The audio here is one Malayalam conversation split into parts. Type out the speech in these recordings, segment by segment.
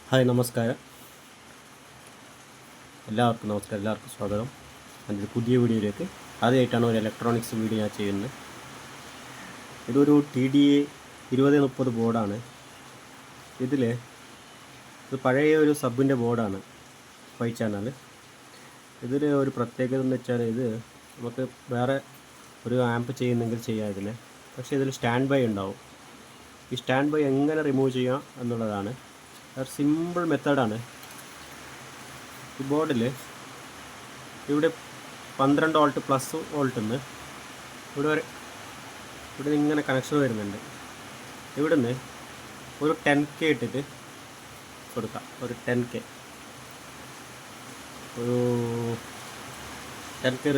ഹായ് നമസ്കാരം. എല്ലാവർക്കും സ്വാഗതം. എൻ്റെ ഒരു പുതിയ വീഡിയോയിലേക്ക് ആദ്യമായിട്ടാണ് ഒരു ഇലക്ട്രോണിക്സ് വീഡിയോ ഞാൻ ചെയ്യുന്നത്. ഇതൊരു TDA 2030 ബോർഡാണ്. ഇത് പഴയ ഒരു സബിൻ്റെ ബോർഡാണ്, 5 ചാനൽ. ഇതിൽ ഒരു പ്രത്യേകത എന്ന് വെച്ചാൽ ഇത് നമുക്ക് വേറെ ഒരു ആംപ്പ് ചെയ്യുന്നെങ്കിൽ ചെയ്യാം ഇതിനെ. പക്ഷേ ഇതിൽ സ്റ്റാൻഡ് ബൈ ഉണ്ടാവും. ഈ സ്റ്റാൻഡ് ബൈ എങ്ങനെ റിമൂവ് ചെയ്യാം എന്നുള്ളതാണ് ഒരു സിമ്പിൾ മെത്തേഡാണ്. ഈ ബോർഡിൽ ഇവിടെ 12 വോൾട്ട് പ്ലസ് വോൾട്ട് എന്ന് ഇവിടെ ഇങ്ങനെ കണക്ഷൻ വരുന്നുണ്ട്. ഇവിടുന്ന് ഒരു 10K ഇട്ടിട്ട് കൊടുക്കാം. ഒരു 10K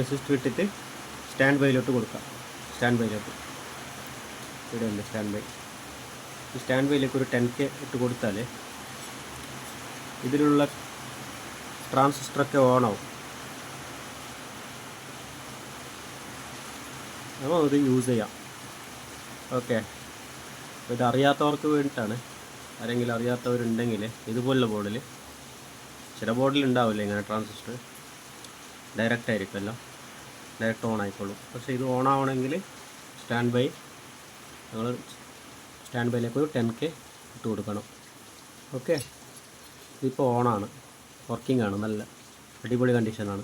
റെസിസ്റ്റർ ഇട്ടിട്ട് സ്റ്റാൻഡ് ബൈയിലോട്ട് കൊടുക്കാം. ഇവിടെ ഉണ്ട് സ്റ്റാൻഡ് ബൈ. ഈ സ്റ്റാൻഡ് ബൈയിലേക്ക് ഒരു 10K ഇട്ട് കൊടുത്താൽ ഇതിലുള്ള ട്രാൻസിസ്റ്ററൊക്കെ ഓണാവും. അപ്പോൾ ഇത് യൂസ് ചെയ്യാം. ഓക്കെ, ഇത് അറിയാത്തവർക്ക് വേണ്ടിയിട്ടാണ്. ആരെങ്കിലും അറിയാത്തവരുണ്ടെങ്കിൽ ഇതുപോലുള്ള ബോർഡിൽ, ചില ബോർഡിൽ ഉണ്ടാവില്ല ഇങ്ങനെ ട്രാൻസിസ്റ്റർ, ഡയറക്റ്റ് ആയിരിക്കുമല്ലോ, ഡയറക്റ്റ് ഓൺ ആയിക്കോളും. പക്ഷേ ഇത് ഓൺ ആവണമെങ്കിൽ സ്റ്റാൻഡ് ബൈയിലേക്ക് ഒരു 10K ഇട്ട് കൊടുക്കണം. ഓക്കെ, ഇതിപ്പോൾ ഓണാണ്, വർക്കിംഗ് ആണ്, നല്ല അടിപൊളി കണ്ടീഷനാണ്.